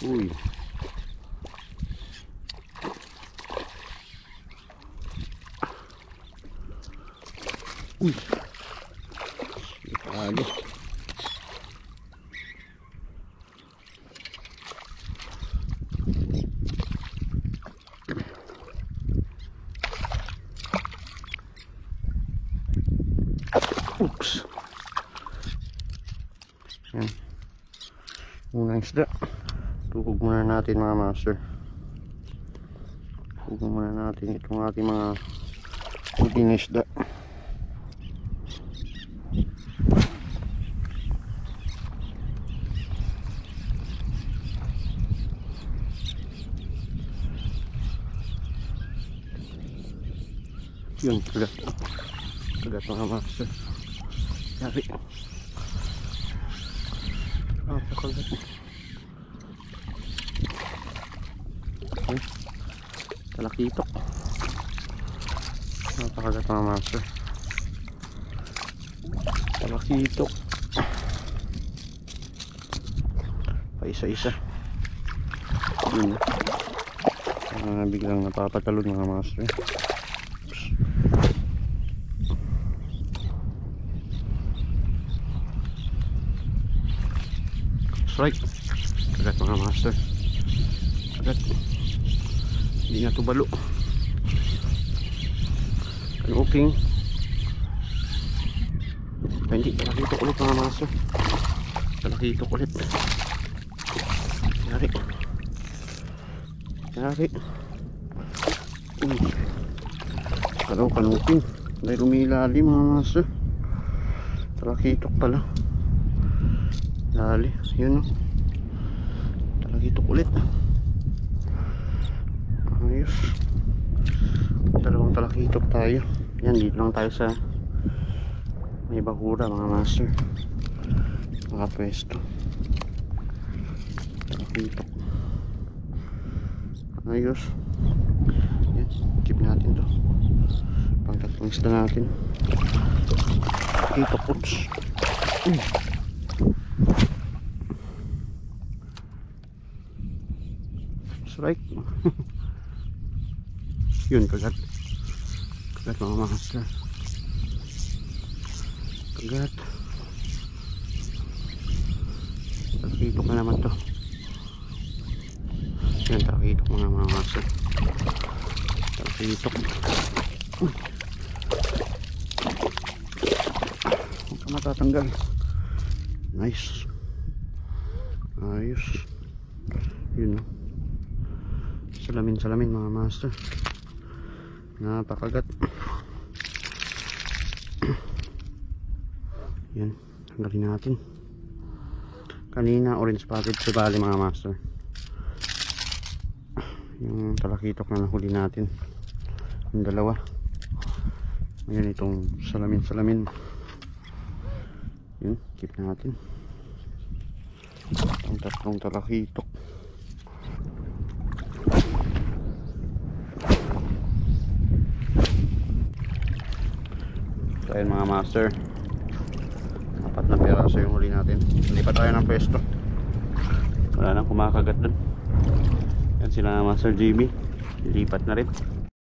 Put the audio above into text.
Uy. Uy. Lalo. Oops. Yan. Unang isda. Tuhog muna natin mga master. Tuhog muna natin itong ating mga puting isda. Yun, kagat. Kagat mga master. Yari. Napakagat. Okay. Talakitok. Napakagat mga master. Talakitok. Pa isa-isa. Yun. Biglang napapatalon mga master. Right, kagat mga master. Kagat. Hindi na ito balo. Kanuking. Hindi, talakitok ulit mga master. Talakitok ulit. Yari. Yari. Uy. Kalaw kanuking. Dahil umilalim mga master. Talakitok pala. Lali, yun o. Talakitok ulit. Ayos. Dalawang talakitok tayo. Yan, dito lang tayo sa may bakura mga master. Nakapwesto. Talakitok. Ayos. Yan, keep natin to. Pang tatlong isda natin. Talakitok, oops. Right. Yun, kagat. Kagat mga master. Kagat. Talakitok na naman to. Yan, talakitok mga master. Talakitok. Huwag ka matatanggal. Nice. Ayos. Yun o. Salamin mga master. Napakagat. Yan, tanggalin natin. Kanina orange package sa bali mga master. Yung talakitok na nahuli natin. Yung dalawa. Ayan itong salamin. Yun, keep natin. Ang tatlong talakitok. So ayun mga master, 4 na peraso yung huli natin. Lipat tayo ng pwesto. Wala nang kumakagat dun. Yan sila Master Jimmy, lipat na rin.